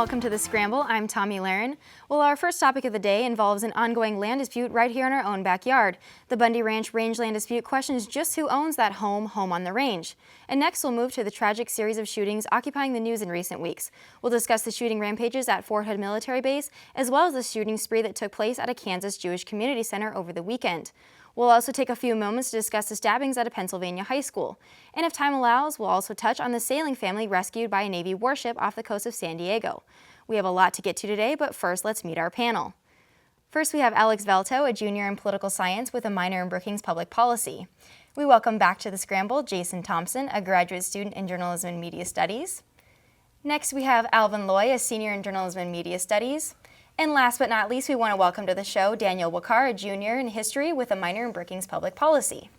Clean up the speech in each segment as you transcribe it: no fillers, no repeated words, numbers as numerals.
welcome to the Scramble. I'm Tommy Laren. Well, our first topic of the day involves an ongoing land dispute right here in our own backyard. The Bundy Ranch rangeland dispute questions just who owns that home on the range. And next we'll move to the tragic series of shootings occupying the news in recent weeks. We'll discuss the shooting rampages at Fort Hood Military Base, as well as the shooting spree that took place at a Kansas Jewish Community Center over the weekend. We'll also take a few moments to discuss the stabbings at a Pennsylvania high school. And if time allows, we'll also touch on the sailing family rescued by a Navy warship off the coast of San Diego. We have a lot to get to today, but first let's meet our panel. First we have Alex Velto, a junior in political science with a minor in Brookings Public Policy. We welcome back to the Scramble Jason Thompson, a graduate student in journalism and media studies. Next we have Alvin Loy, a senior in journalism and media studies. And last but not least, we want to welcome to the show Daniel Wakar, a junior in history with a minor in Brookings Public Policy.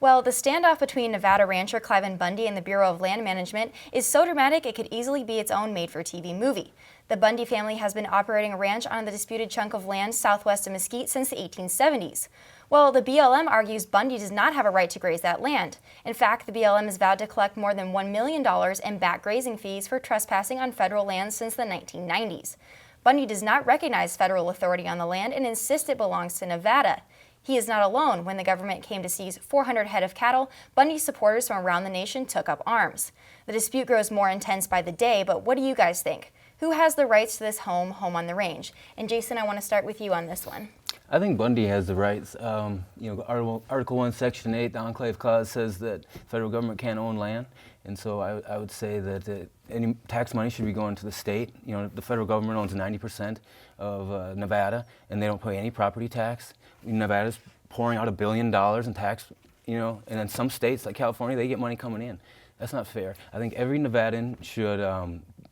Well, the standoff between Nevada rancher Cliven Bundy and the Bureau of Land Management is so dramatic it could easily be its own made-for-TV movie. The Bundy family has been operating a ranch on the disputed chunk of land southwest of Mesquite since the 1870s. Well, the BLM argues Bundy does not have a right to graze that land. In fact, the BLM has vowed to collect more than $1 million in back grazing fees for trespassing on federal lands since the 1990s. Bundy does not recognize federal authority on the land and insists it belongs to Nevada. He is not alone. When the government came to seize 400 head of cattle, Bundy's supporters from around the nation took up arms. The dispute grows more intense by the day, but what do you guys think? Who has the rights to this home on the range? And Jason, I want to start with you on this one. I think Bundy has the rights. Article 1, Section 8, the Enclave Clause says that federal government can't own land. And so I would say that any tax money should be going to the state. You know, the federal government owns 90% of Nevada, and they don't pay any property tax. Nevada's pouring out $1 billion in tax, and then some states like California, they get money coming in. That's not fair. I think every Nevadan should,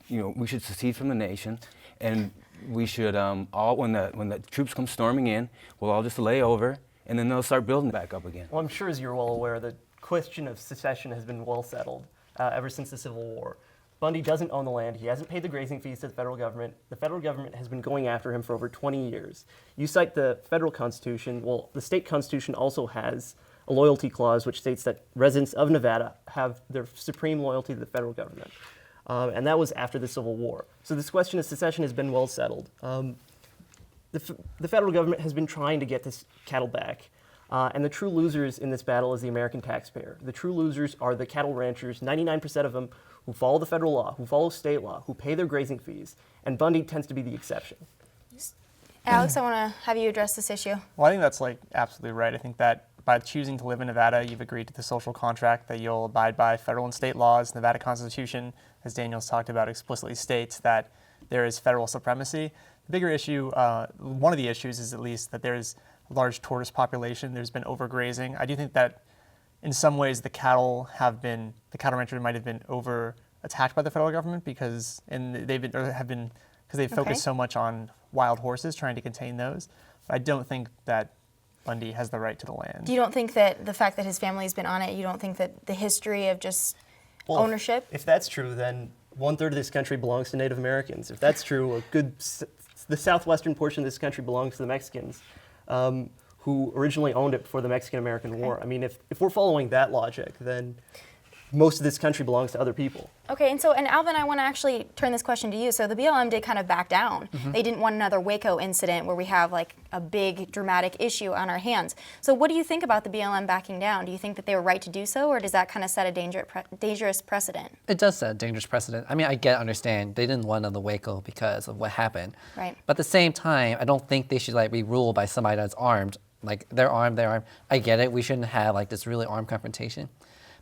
we should secede from the nation, and we should all, when the troops come storming in, we'll all just lay over, and then they'll start building back up again. Well, I'm sure, as you're well aware, the question of secession has been well settled ever since the Civil War. Bundy doesn't own the land. He hasn't paid the grazing fees to the federal government. The federal government has been going after him for over 20 years. You cite the federal constitution. Well, the state constitution also has a loyalty clause which states that residents of Nevada have their supreme loyalty to the federal government. And that was after the Civil War. So this question of secession has been well settled. The federal government has been trying to get this cattle back. And the true losers in this battle is the American taxpayer. The true losers are the cattle ranchers, 99% of them who follow the federal law, who follow state law, who pay their grazing fees, and Bundy tends to be the exception. Alex, I want to have you address this issue. Well, I think that's absolutely right. I think that by choosing to live in Nevada, you've agreed to the social contract that you'll abide by federal and state laws. The Nevada Constitution, as Daniel's talked about, explicitly states that there is federal supremacy. The bigger issue, one of the issues is at least that there's a large tortoise population. There's been overgrazing. I do think that in some ways the cattle ranchers might have been over attacked by the federal government because they've focused so much on wild horses, trying to contain those. But I don't think that Bundy has the right to the land. You don't think that the fact that his family's been on it, you don't think that the history of just ownership? If that's true, then 1/3 of this country belongs to Native Americans. If that's true, the southwestern portion of this country belongs to the Mexicans, who originally owned it before the Mexican-American War. I mean, if we're following that logic, then most of this country belongs to other people. Okay, and Alvin, I want to actually turn this question to you. So the BLM did kind of back down. Mm-hmm. They didn't want another Waco incident where we have like a big dramatic issue on our hands. So what do you think about the BLM backing down? Do you think that they were right to do so, or does that kind of set a dangerous precedent? It does set a dangerous precedent. I mean, understand they didn't want another Waco because of what happened. Right. But at the same time, I don't think they should be ruled by somebody that's armed. Like they're armed. I get it. We shouldn't have this really armed confrontation.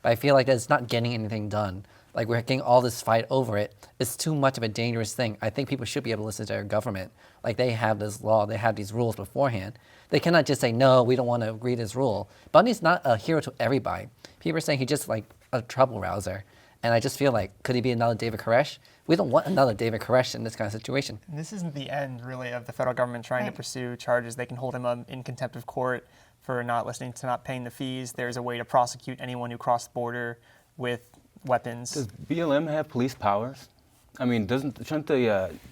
But I feel like it's not getting anything done. Like we're getting all this fight over it. It's too much of a dangerous thing. I think people should be able to listen to their government. Like they have this law, they have these rules beforehand. They cannot just say, no, we don't want to agree to this rule. Bundy's not a hero to everybody. People are saying he's just a trouble rouser. And I just feel could he be another David Koresh? We don't want another David Koresh in this kind of situation. And this isn't the end, really, of the federal government trying to pursue charges. They can hold him in contempt of court for not paying the fees. There's a way to prosecute anyone who crossed the border with weapons. Does BLM have police powers? I mean, shouldn't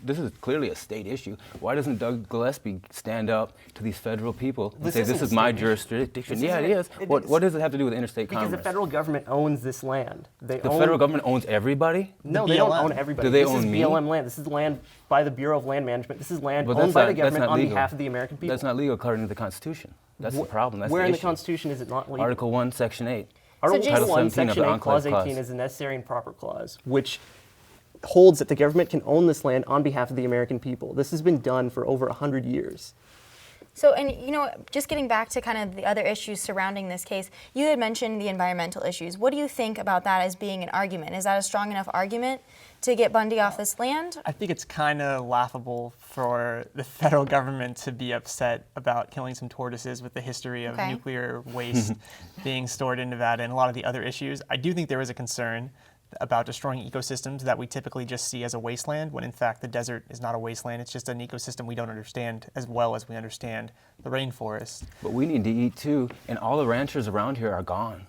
this is clearly a state issue. Why doesn't Doug Gillespie stand up to these federal people and say, this is my jurisdiction? Yeah, it is. What does it have to do with interstate commerce? Because the federal government owns this land. The federal government owns everybody? No, they don't own everybody. Do they this own is me? BLM land. This is land by the Bureau of Land Management. This is land But owned by the that's government not on legal. behalf of the American people. That's not legal according to the Constitution. That's the problem. That's Where the in the issue. Constitution is it not legal? Article 1, Section 8. Article Title 1, 17 of Section the 8, Enclave Clause 18 Clause. is a necessary and proper clause, which holds that the government can own this land on behalf of the American people. This has been done for over 100 years. So, and you know, just getting back to kind of the other issues surrounding this case, you had mentioned the environmental issues. What do you think about that as being an argument? Is that a strong enough argument to get Bundy off this land? I think it's kind of laughable for the federal government to be upset about killing some tortoises with the history of Okay. nuclear waste being stored in Nevada and a lot of the other issues. I do think there is a concern about destroying ecosystems that we typically just see as a wasteland, when in fact the desert is not a wasteland. It's just an ecosystem we don't understand as well as we understand the rainforest. But we need to eat too, and all the ranchers around here are gone,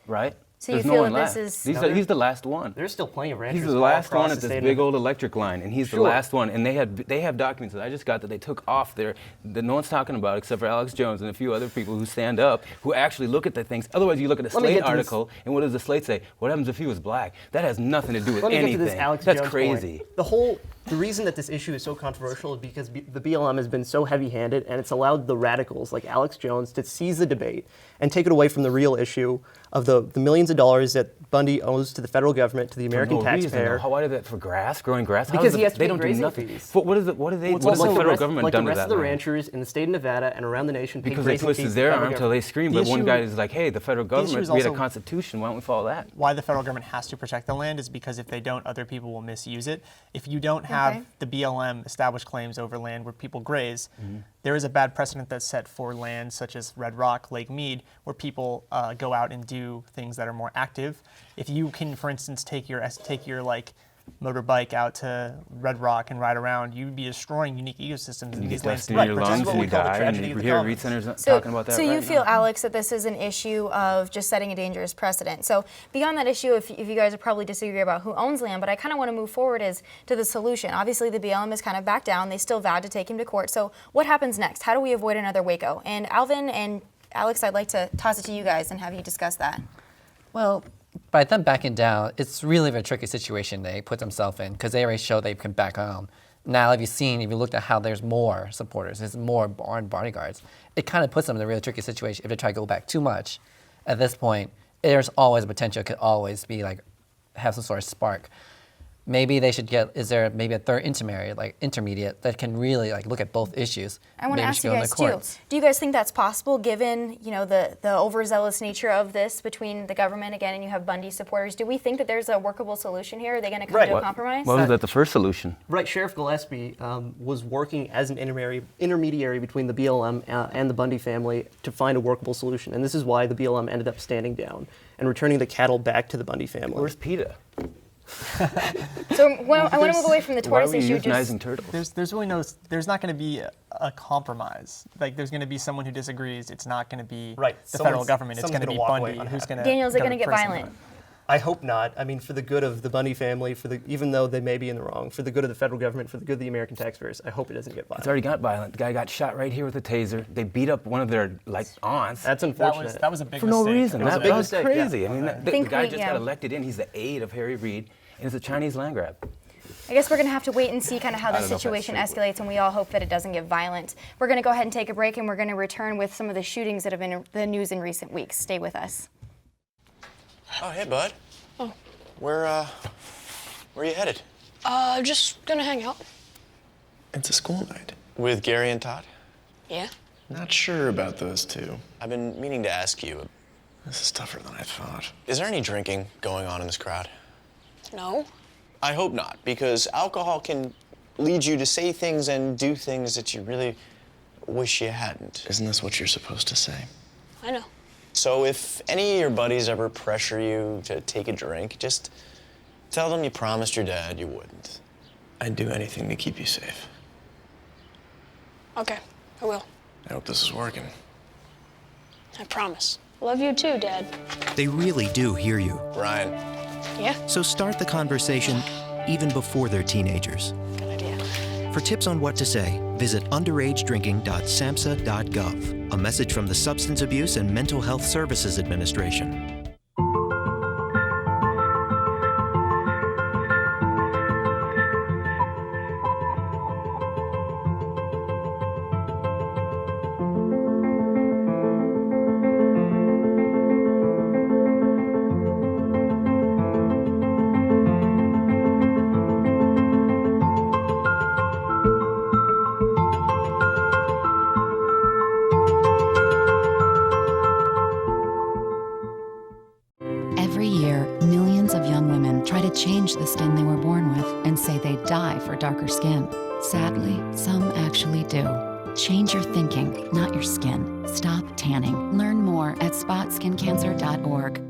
right? So you There's no feel one that this left. is- He's the last one. There's still plenty of ranchers He's the all last across one the at this state big of- old electric line, and he's the Sure. last one. And they have documents that I just got that they took off there that no one's talking about except for Alex Jones and a few other people who stand up, who actually look at the things. Otherwise, you look at a Let me Slate get to this. article, and what does the Slate say? What happens if he was black? That has nothing to do with Let me anything. get to this Alex That's Jones crazy. point. The reason that this issue is so controversial is because the BLM has been so heavy-handed, and it's allowed the radicals like Alex Jones to seize the debate and take it away from the real issue of the millions of dollars that Bundy owes to the federal government, to the American For no reason, taxpayer. though. Why did that for grass, growing grass? How Because does he has to they pay don't do grazing nothing. fees. What has the federal government like done the to rest that of the land? ranchers in the state of Nevada and around the nation pay Because they grazing fees twisted to the their federal arm until they government. scream. The But one issue- guy is like, hey, the federal issue government is made a also- constitution. Why don't we follow that? Why the federal government has to protect the land is because if they don't, other people will misuse it. If you don't have Okay. the BLM establish claims over land where people graze, there is a bad precedent that's set for land such as Red Rock, Lake Mead, where people go out and do things that are more active. If you can, for instance, take your like motorbike out to Red Rock and ride around, you'd be destroying unique ecosystems in You these get lands. dust in your which is lungs what and we you call the die. And tragedy you of the hear commons. Reed Center's So, talking about that so right you feel, now. Alex, that this is an issue of just setting a dangerous precedent. So beyond that issue, if you guys would probably disagree about who owns land, but I kind of want to move forward as to the solution. Obviously, the BLM has kind of backed down. They still vowed to take him to court. So what happens next? How do we avoid another Waco? And Alvin and Alex, I'd like to toss it to you guys and have you discuss that. Well, by them backing down, it's really a tricky situation they put themselves in because they already showed they can back on. Now, if you looked at how there's more supporters, there's more armed bodyguards, it kind of puts them in a really tricky situation if they try to go back too much. At this point, there's always a potential, it could always be like, have some sort of spark. Maybe they should get, is there maybe a third intermediate that can really like look at both issues? I want to Maybe we ask should you go in guys the too. courts. Do you guys think that's possible, given the overzealous nature of this between the government again, and you have Bundy supporters? Do we think that there's a workable solution here? Are they going to come Right. to a compromise? Why was that the first solution? Right, Sheriff Gillespie was working as an intermediary between the BLM and the Bundy family to find a workable solution, and this is why the BLM ended up standing down and returning the cattle back to the Bundy family. Where's PETA? So I want to move away from the Why are tortoise we issue. euthanizing turtles? There's really there's not going to be a compromise. Like there's going to be someone who disagrees. It's not going to be Right, the federal someone's- government. It's going someone's to be gonna walk away Bundy. unhappy. Who's going to Daniel, is it going to get violent? I hope not. I mean, for the good of the Bundy family, even though they may be in the wrong, for the good of the federal government, for the good of the American taxpayers, I hope it doesn't get violent. It's already got violent. The guy got shot right here with a taser. They beat up one of their aunts. That's unfortunate. That was a big for no mistake. reason. It was a That big was mistake, crazy. yeah. I mean, the Think guy we- just yeah. got elected in. He's the aide of Harry Reid, and it's a Chinese land grab. I guess we're going to have to wait and see kind of how I the don't know if that's situation true. escalates, and we all hope that it doesn't get violent. We're going to go ahead and take a break, and we're going to return with some of the shootings that have been in the news in recent weeks. Stay with us. Oh, hey, bud. Oh. Where are you headed? Just gonna hang out. It's a school night. With Gary and Todd? Yeah? Not sure about those two. I've been meaning to ask you. This is tougher than I thought. Is there any drinking going on in this crowd? No? I hope not, because alcohol can lead you to say things and do things that you really wish you hadn't. Isn't this what you're supposed to say? I know. So if any of your buddies ever pressure you to take a drink, just tell them you promised your dad you wouldn't. I'd do anything to keep you safe. Okay, I will. I hope this is working. I promise. Love you too, Dad. They really do hear you. Ryan, Yeah? So start the conversation even before they're teenagers. Good idea. For tips on what to say, visit underagedrinking.samhsa.gov. A message from the Substance Abuse and Mental Health Services Administration. Every year, millions of young women try to change the skin they were born with and say they'd die for darker skin. Sadly, some actually do. Change your thinking, not your skin. Stop tanning. Learn more at spotskincancer.org.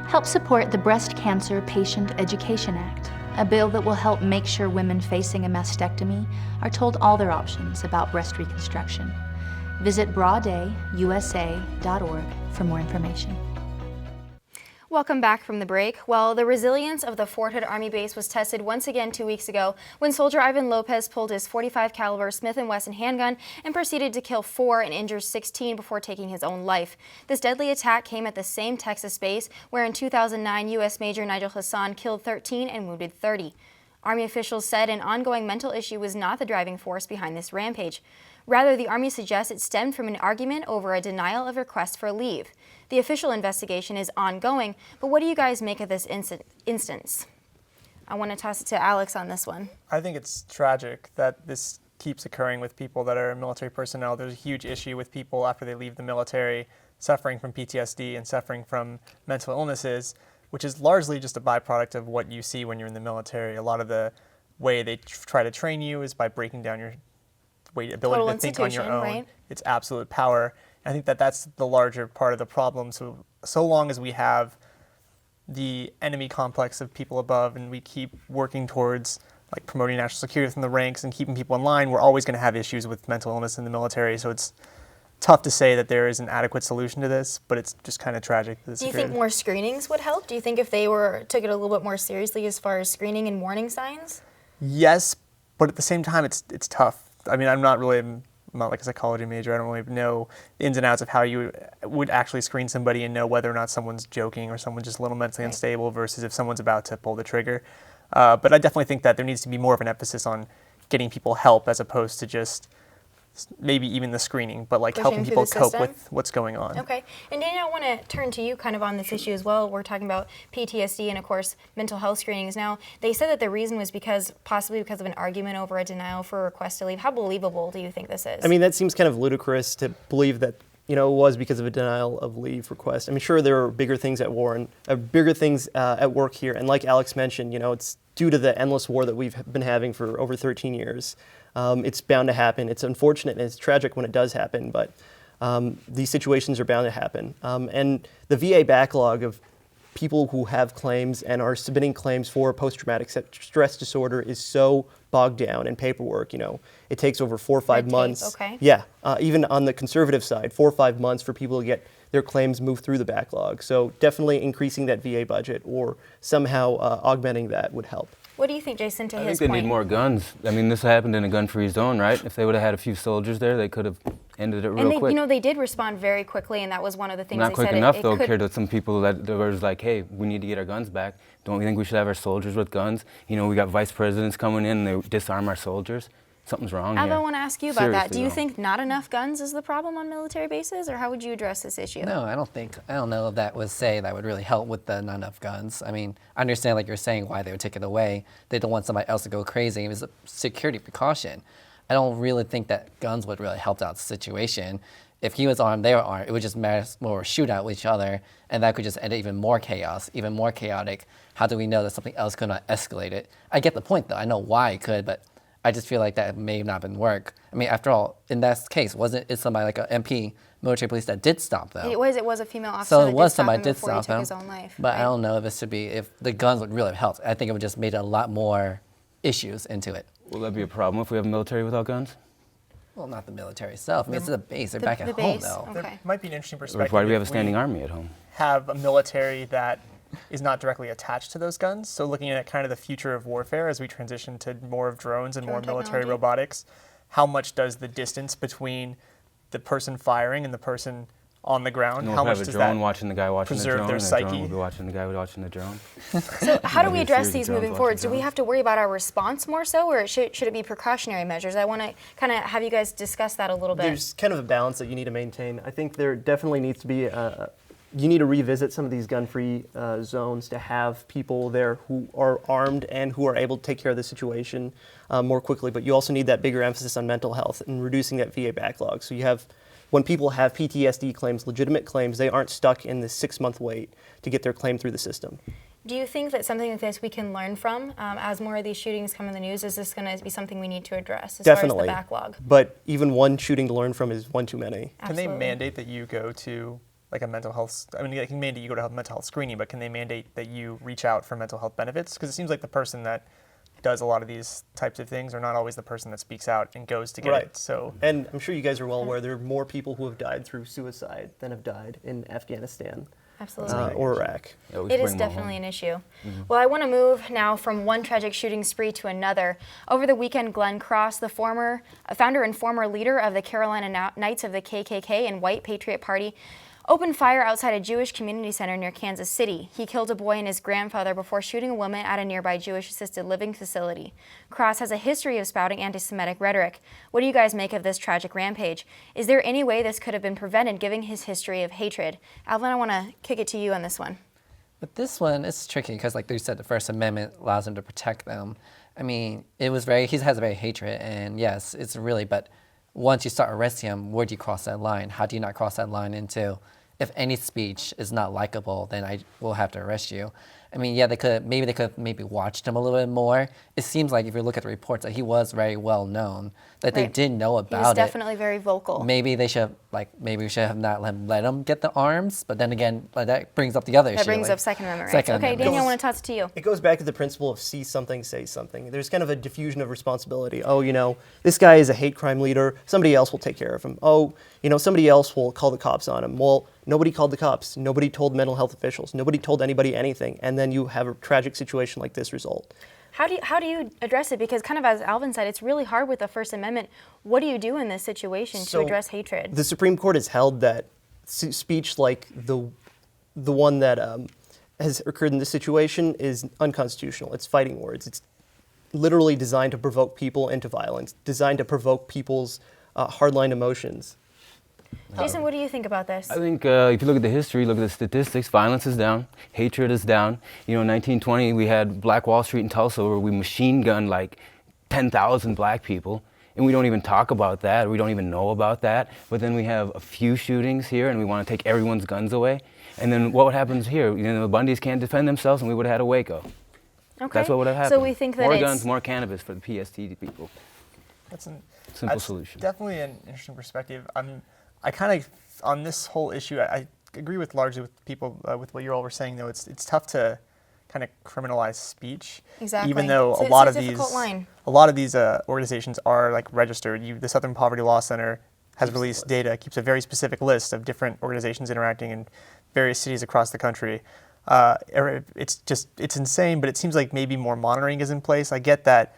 Help support the Breast Cancer Patient Education Act, a bill that will help make sure women facing a mastectomy are told all their options about breast reconstruction. Visit broaddayusa.org for more information. Welcome back from the break. Well, the resilience of the Fort Hood Army base was tested once again 2 weeks ago when soldier Ivan Lopez pulled his .45 caliber Smith & Wesson handgun and proceeded to kill 4 and injure 16 before taking his own life. This deadly attack came at the same Texas base where in 2009 U.S. Major Nigel Hassan killed 13 and wounded 30. Army officials said an ongoing mental issue was not the driving force behind this rampage. Rather, the Army suggests it stemmed from an argument over a denial of request for leave. The official investigation is ongoing, but what do you guys make of this instance? I want to toss it to Alex on this one. I think it's tragic that this keeps occurring with people that are military personnel. There's a huge issue with people after they leave the military suffering from PTSD and suffering from mental illnesses, which is largely just a byproduct of what you see when you're in the military. A lot of the way they try to train you is by breaking down your ability to think on your own. Right? It's absolute power. I think that that's the larger part of the problem. So long as we have the enemy complex of people above and we keep working towards like promoting national security within the ranks and keeping people in line, we're always going to have issues with mental illness in the military. So it's tough to say that there is an adequate solution to this, but it's just kind of tragic that this Do you think more screenings would help? Do you think if they took it a little bit more seriously as far as screening and warning signs? Yes, but at the same time, it's tough. I mean, I'm not like a psychology major. I don't really know the ins and outs of how you would actually screen somebody and know whether or not someone's joking or someone's just a little mentally unstable versus if someone's about to pull the trigger. But I definitely think that there needs to be more of an emphasis on getting people help as opposed to just maybe even the screening, but like helping people cope with what's going on. Okay. And Daniel, I want to turn to you kind of on this issue as well. We're talking about PTSD and, of course, mental health screenings. Now, they said that the reason was possibly because of an argument over a denial for a request to leave. How believable do you think this is? I mean, that seems kind of ludicrous to believe that, it was because of a denial of leave request. I mean, sure, there are bigger things at war and bigger things at work here. And like Alex mentioned, it's due to the endless war that we've been having for over 13 years. It's bound to happen. It's unfortunate and it's tragic when it does happen, but these situations are bound to happen. And the VA backlog of people who have claims and are submitting claims for post-traumatic stress disorder is so bogged down in paperwork. It takes over 4 or 5 months. Okay. Yeah, even on the conservative side, 4 or 5 months for people to get their claims moved through the backlog. So definitely increasing that VA budget or somehow augmenting that would help. What do you think, Jason, to his I think they point? need more guns. I mean, this happened in a gun-free zone, right? If they would have had a few soldiers there, they could have ended it real quick. And they did respond very quickly, and that was one of the things Not they quick said. enough, though, compared to some people that was like, hey, we need to get our guns back. Don't we think we should have our soldiers with guns? We got vice presidents coming in, and they disarm our soldiers. Something's wrong here. Alva, I want to ask you about that. Do you Seriously, think not enough guns is the problem on military bases, or how would you address this issue? No, I don't know if that would really help with the not enough guns. I mean, I understand like you're saying why they would take it away. They don't want somebody else to go crazy. It was a security precaution. I don't really think that guns would really help out the situation. If he was armed, they were armed, it would just matter more shootout with each other, and that could just end even more chaos, even more chaotic. How do we know that something else could not escalate it? I get the point though, I know why it could, but I just feel like that may not have been work. I mean, after all, in that case, wasn't it somebody like an MP, military police, that did stop them? It was a female officer So that it was did stop somebody him did before he stop took him. his own life. But right? I don't know if the guns would really have helped. I think it would just made a lot more issues into it. Will that be a problem if we have a military without guns? Well, not the military itself. I mean, it's the base. They're back at the home, base, though. okay. There might be an interesting Or perspective. why do we have a if standing army at home? have a military that is not directly attached to those guns. So looking at kind of the future of warfare as we transition to more of drones and more military robotics, how much does the distance between the person firing and the person on the ground, how much does that watching the guy watching the preserve drone, their and the psyche? drone will be watching the guy watching the drone. So how do we address series of these drones moving watching forward? Do we drones. have to worry about our response more so, or should it be precautionary measures? I want to kind of have you guys discuss that a little bit. There's kind of a balance that you need to maintain. I think there definitely needs to be you need to revisit some of these gun-free zones to have people there who are armed and who are able to take care of the situation more quickly. But you also need that bigger emphasis on mental health and reducing that VA backlog. So you have, when people have PTSD claims, legitimate claims, they aren't stuck in the 6-month wait to get their claim through the system. Do you think that something like this we can learn from as more of these shootings come in the news? Is this going to be something we need to address as Definitely. far as the backlog? But even one shooting to learn from is one too many. Can they Absolutely. mandate that you go to like a mental health, I mean, they can mandate you go to a mental health screening, but can they mandate that you reach out for mental health benefits? Because it seems like the person that does a lot of these types of things are not always the person that speaks out and goes to get it. So, and I'm sure you guys are well aware there are more people who have died through suicide than have died in Afghanistan Absolutely. or Iraq. Yeah, we should It is bring them all definitely home. an issue. Well, I want to move now from one tragic shooting spree to another. Over the weekend, Glenn Cross, the founder and former leader of the Carolina Knights of the KKK and White Patriot Party, opened fire outside a Jewish community center near Kansas City. He killed a boy and his grandfather before shooting a woman at a nearby Jewish assisted living facility. Cross has a history of spouting anti-Semitic rhetoric. What do you guys make of this tragic rampage? Is there any way this could have been prevented given his history of hatred? Alvin, I want to kick it to you on this one. But this one is tricky because, like you said, the First Amendment allows him to protect them. I mean, he has a very hatred, and yes, it's really, but once you start arresting him, where do you cross that line? How do you not cross that line into, if any speech is not likable, then I will have to arrest you? I mean, yeah, they could maybe watched him a little bit more. It seems like if you look at the reports that he was very well known, that they Right. did know He was about it. definitely very vocal. Maybe we should have not let him get the arms, but then again, that brings up the other issue. That brings like, up Second Amendment rights. Second Okay, Amendment. Daniel, I want to toss it to you. It goes back to the principle of see something, say something. There's kind of a diffusion of responsibility. Oh, this guy is a hate crime leader. Somebody else will take care of him. Oh, somebody else will call the cops on him. Well, nobody called the cops. Nobody told mental health officials. Nobody told anybody anything. And then you have a tragic situation like this result. How do you address it? Because kind of as Alvin said, it's really hard with the First Amendment. What do you do in this situation to So, address hatred? The Supreme Court has held that speech like the one that has occurred in this situation is unconstitutional. It's fighting words. It's literally designed to provoke people into violence, designed to provoke people's hardline emotions. Jason, what do you think about this? I think if you look at the history, look at the statistics, violence is down, hatred is down. In 1920, we had Black Wall Street in Tulsa where we machine gunned like 10,000 black people. And we don't even talk about that, we don't even know about that. But then we have a few shootings here and we want to take everyone's guns away. And then what happens here? The Bundys can't defend themselves and we would have had a Waco. Okay. That's what would have happened. So we think that more it's guns, more cannabis for the PST people. Simple solution. Definitely an interesting perspective. I kind of, on this whole issue, I agree with largely with people, with what you all were saying, though. It's tough to kind of criminalize speech. Exactly. Even though It's a lot a of difficult line. these organizations are like registered. The Southern Poverty Law Center has released data, keeps a very specific list of different organizations interacting in various cities across the country. It's insane, but it seems like maybe more monitoring is in place. I get that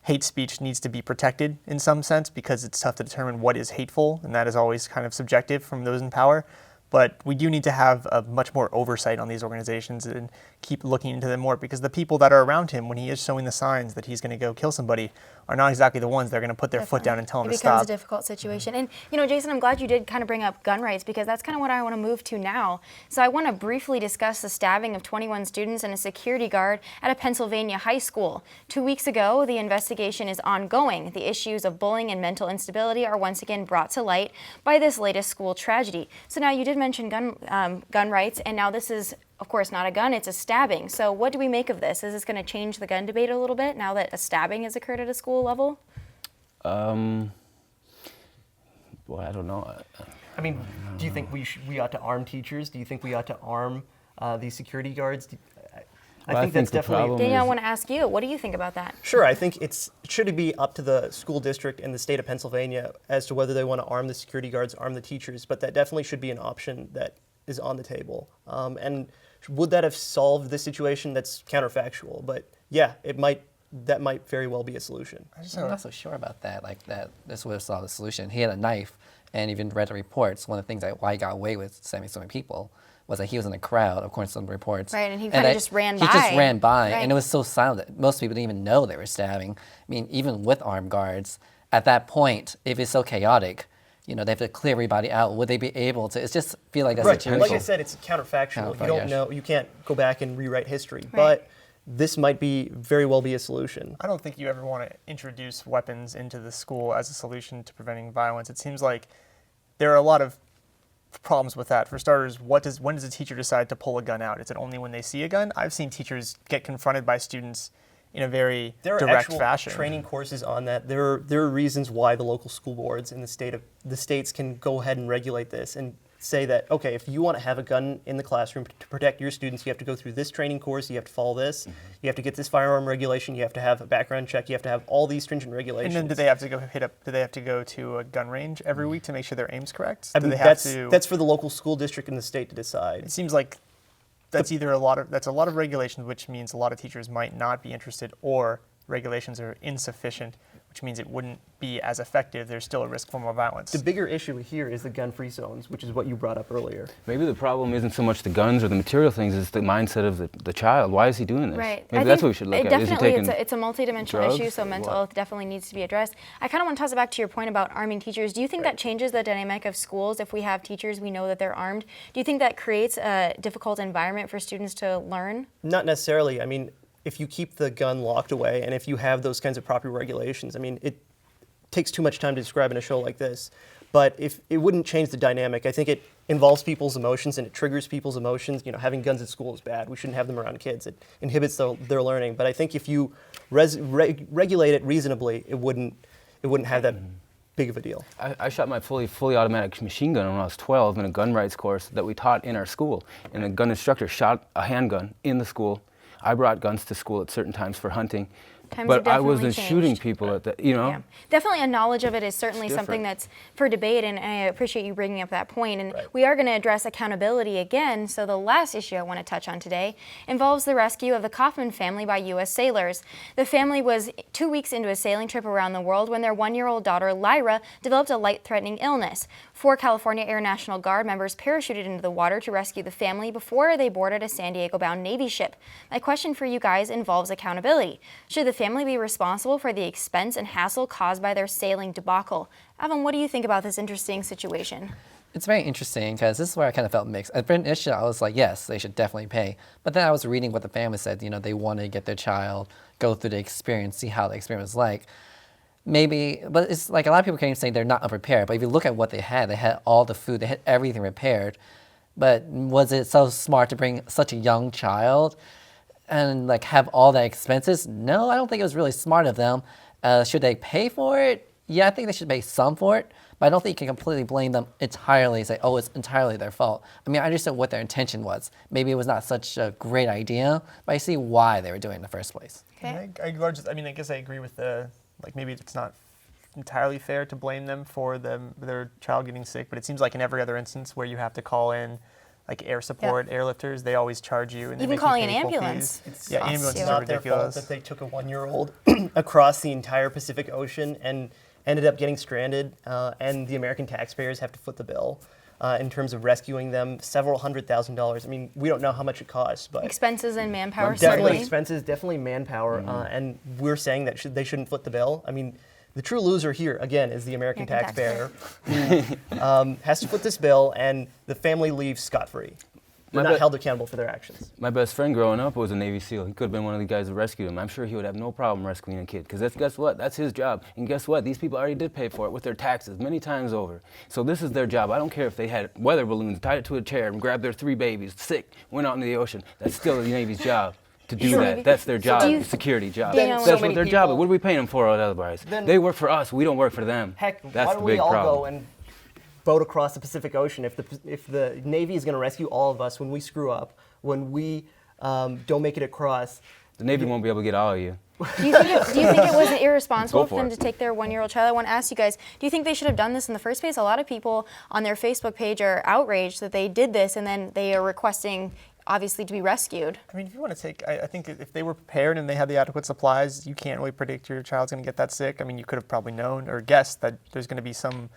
hate speech needs to be protected in some sense because it's tough to determine what is hateful, and that is always kind of subjective from those in power. But we do need to have a much more oversight on these organizations and keep looking into them more, because the people that are around him when he is showing the signs that he's going to go kill somebody are not exactly the ones that are going to put their foot down and tell him to It becomes stop. a difficult situation. And, Jason, I'm glad you did kind of bring up gun rights, because that's kind of what I want to move to now. So I want to briefly discuss the stabbing of 21 students and a security guard at a Pennsylvania high school. 2 weeks ago, the investigation is ongoing. The issues of bullying and mental instability are once again brought to light by this latest school tragedy. So now you did mention gun rights, and now this is, of course, not a gun, it's a stabbing. So what do we make of this? Is this going to change the gun debate a little bit now that a stabbing has occurred at a school level? Well, I don't know. I mean, do you think we ought to arm teachers? Do you think we ought to arm these security guards? I think that's the definitely. problem Danielle, I is- want to ask you, what do you think about that? Sure, I think it should be up to the school district and the state of Pennsylvania as to whether they want to arm the security guards, arm the teachers, but that definitely should be an option that is on the table. And Would that have solved this situation? That's counterfactual, but yeah, that might very well be a solution. I'm not so sure about that. Like that, this would have solved the solution. He had a knife, and even read the reports. One of the things why he got away with stabbing so many people was that he was in a crowd, according to some reports. Right, and he kind of just ran by. He just ran by, right. and it was so silent that most people didn't even know they were stabbing. I mean, even with armed guards, at that point, if it's so chaotic, they have to clear everybody out. Would they be able to? It's just feel like that's right. situation. Like I said, it's counterfactual. You don't know. You can't go back and rewrite history, but this might very well be a solution. I don't think you ever want to introduce weapons into the school as a solution to preventing violence. It seems like there are a lot of problems with that. For starters, when does a teacher decide to pull a gun out? Is it only when they see a gun? I've seen teachers get confronted by students in a very direct fashion. There are actual training courses on that. There are reasons why the local school boards in the states can go ahead and regulate this and say that, okay, if you want to have a gun in the classroom to protect your students, you have to go through this training course, you have to follow this, you have to get this firearm regulation, you have to have a background check, you have to have all these stringent regulations. And then do they have to go to a gun range every week to make sure their aim's correct? I mean, that's for the local school district and the state to decide. It seems like that's a lot of regulations, which means a lot of teachers might not be interested, or regulations are insufficient, which means it wouldn't be as effective. There's still a risk for more violence. The bigger issue here is the gun-free zones, which is what you brought up earlier. Maybe the problem isn't so much the guns or the material things, it's the mindset of the child. Why is he doing this? Right. Maybe that's what we should look at. Definitely, it's a multidimensional drugs? issue, so mental health definitely needs to be addressed. I kind of want to toss it back to your point about arming teachers. Do you think that changes the dynamic of schools if we have teachers we know that they're armed? Do you think that creates a difficult environment for students to learn? Not necessarily. I mean, if you keep the gun locked away and if you have those kinds of proper regulations, I mean, it takes too much time to describe in a show like this. But if it wouldn't change the dynamic, I think it involves people's emotions and it triggers people's emotions. Having guns at school is bad. We shouldn't have them around kids. It inhibits their learning. But I think if you regulate it reasonably, it wouldn't have that big of a deal. I shot my fully automatic machine gun when I was 12 in a gun rights course that we taught in our school. And a gun instructor shot a handgun in the school. I brought guns to school at certain times for hunting. But I wasn't shooting people at that, Yeah. Definitely a knowledge of it is certainly something that's for debate, and I appreciate you bringing up that point. And we are going to address accountability again, so the last issue I want to touch on today involves the rescue of the Kaufman family by U.S. sailors. The family was 2 weeks into a sailing trip around the world when their 1-year-old daughter, Lyra, developed a life-threatening illness. 4 California Air National Guard members parachuted into the water to rescue the family before they boarded a San Diego-bound Navy ship. My question for you guys involves accountability. Should the family be responsible for the expense and hassle caused by their sailing debacle? Evan, what do you think about this interesting situation? It's very interesting because this is where I kind of felt mixed. At first initially, I was like, yes, they should definitely pay. But then I was reading what the family said. They wanted to get their child, go through the experience, see how the experience was like. Maybe, but it's like a lot of people can say they're not unprepared. But if you look at what they had all the food, they had everything prepared. But was it so smart to bring such a young child and like have all the expenses? No, I don't think it was really smart of them. Should they pay for it? Yeah, I think they should pay some for it. But I don't think you can completely blame them entirely and say, oh, it's entirely their fault. I mean, I understand what their intention was. Maybe it was not such a great idea, but I see why they were doing it in the first place. Okay. I guess I agree with maybe it's not entirely fair to blame them for their child getting sick, but it seems like in every other instance where you have to call in like air support, airlifters, they always charge you. And even calling an ambulance. Ambulances It's are not their ridiculous. fault that they took a 1-year-old across the entire Pacific Ocean and ended up getting stranded, and the American taxpayers have to foot the bill in terms of rescuing them, several $100,000. I mean, we don't know how much it costs, but expenses and manpower, definitely certainly. expenses, definitely manpower, and we're saying that they shouldn't foot the bill. I mean, the true loser here, again, is the American taxpayer who has to foot this bill, and the family leaves scot-free. They're not held accountable for their actions. My best friend growing up was a Navy SEAL. He could have been one of the guys that rescued him. I'm sure he would have no problem rescuing a kid, because guess what? That's his job. And guess what? These people already did pay for it with their taxes many times over. So this is their job. I don't care if they had weather balloons, tied it to a chair, and grabbed their 3 babies, sick, went out into the ocean. That's still the Navy's job to do that. That's their job, security job. That's what their job is. What are we paying them for otherwise? They work for us. We don't work for them. Heck, that's why the don't big we all problem. go and boat across the Pacific Ocean if the Navy is going to rescue all of us when we screw up, when we don't make it across? The Navy won't be able to get all of you. Do you think it was irresponsible for them to take their 1-year-old child? I want to ask you guys, do you think they should have done this in the first place? A lot of people on their Facebook page are outraged that they did this, and then they are requesting obviously to be rescued. I mean, if you want to take, I think if they were prepared and they had the adequate supplies, you can't really predict your child's going to get that sick. I mean, you could have probably known or guessed that there's going to be some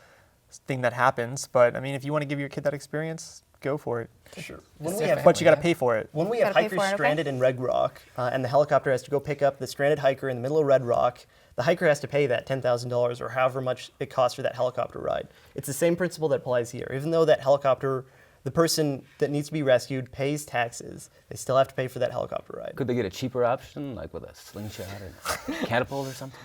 thing that happens. But I mean, if you want to give your kid that experience, go for it. Sure. But you got to pay for it. When we have Gotta pay hikers for it, okay. stranded in Red Rock, and the helicopter has to go pick up the stranded hiker in the middle of Red Rock, the hiker has to pay that $10,000 or however much it costs for that helicopter ride. It's the same principle that applies here. Even though that helicopter, the person that needs to be rescued pays taxes, they still have to pay for that helicopter ride. Could they get a cheaper option, like with a slingshot or catapult or something?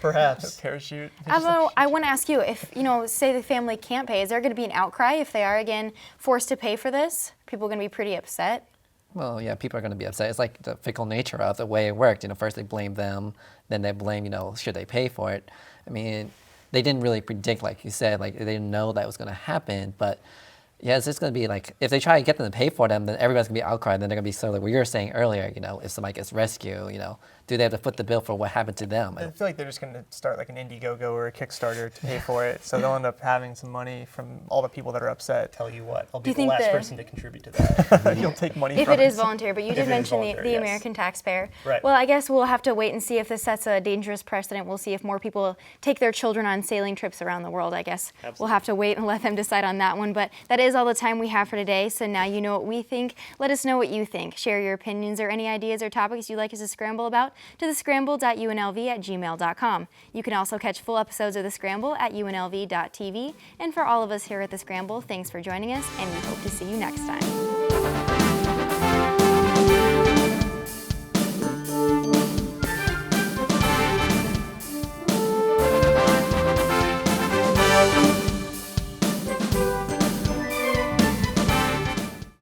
Perhaps. Parachute. Although I want to ask you, if, say the family can't pay, is there going to be an outcry if they are again forced to pay for this? People are going to be pretty upset. Well, yeah, people are going to be upset. It's like the fickle nature of the way it worked. First they blame them, then they blame, should they pay for it? I mean, they didn't really predict, like you said, like they didn't know that was going to happen. But yeah, it's just going to be like, if they try to get them to pay for them, then everybody's going to be outcry. Then they're going to be sort of like what you were saying earlier, if somebody gets rescued, do they have to foot the bill for what happened to them? I feel like they're just going to start like an Indiegogo or a Kickstarter to pay for it. So they'll end up having some money from all the people that are upset. Tell you what, I'll Do be you the think last the- person to contribute to that. You'll take money If from it is voluntary, but you If did it is mention the voluntary, yes. American taxpayer. Right. Well, I guess we'll have to wait and see if this sets a dangerous precedent. We'll see if more people take their children on sailing trips around the world, I guess. We'll have to wait and let them decide on that one. But that is all the time we have for today. So now you know what we think. Let us know what you think. Share your opinions or any ideas or topics you'd like us to scramble about to thescramble.unlv@gmail.com. You can also catch full episodes of The Scramble at unlv.tv. And for all of us here at The Scramble, thanks for joining us, and we hope to see you next time.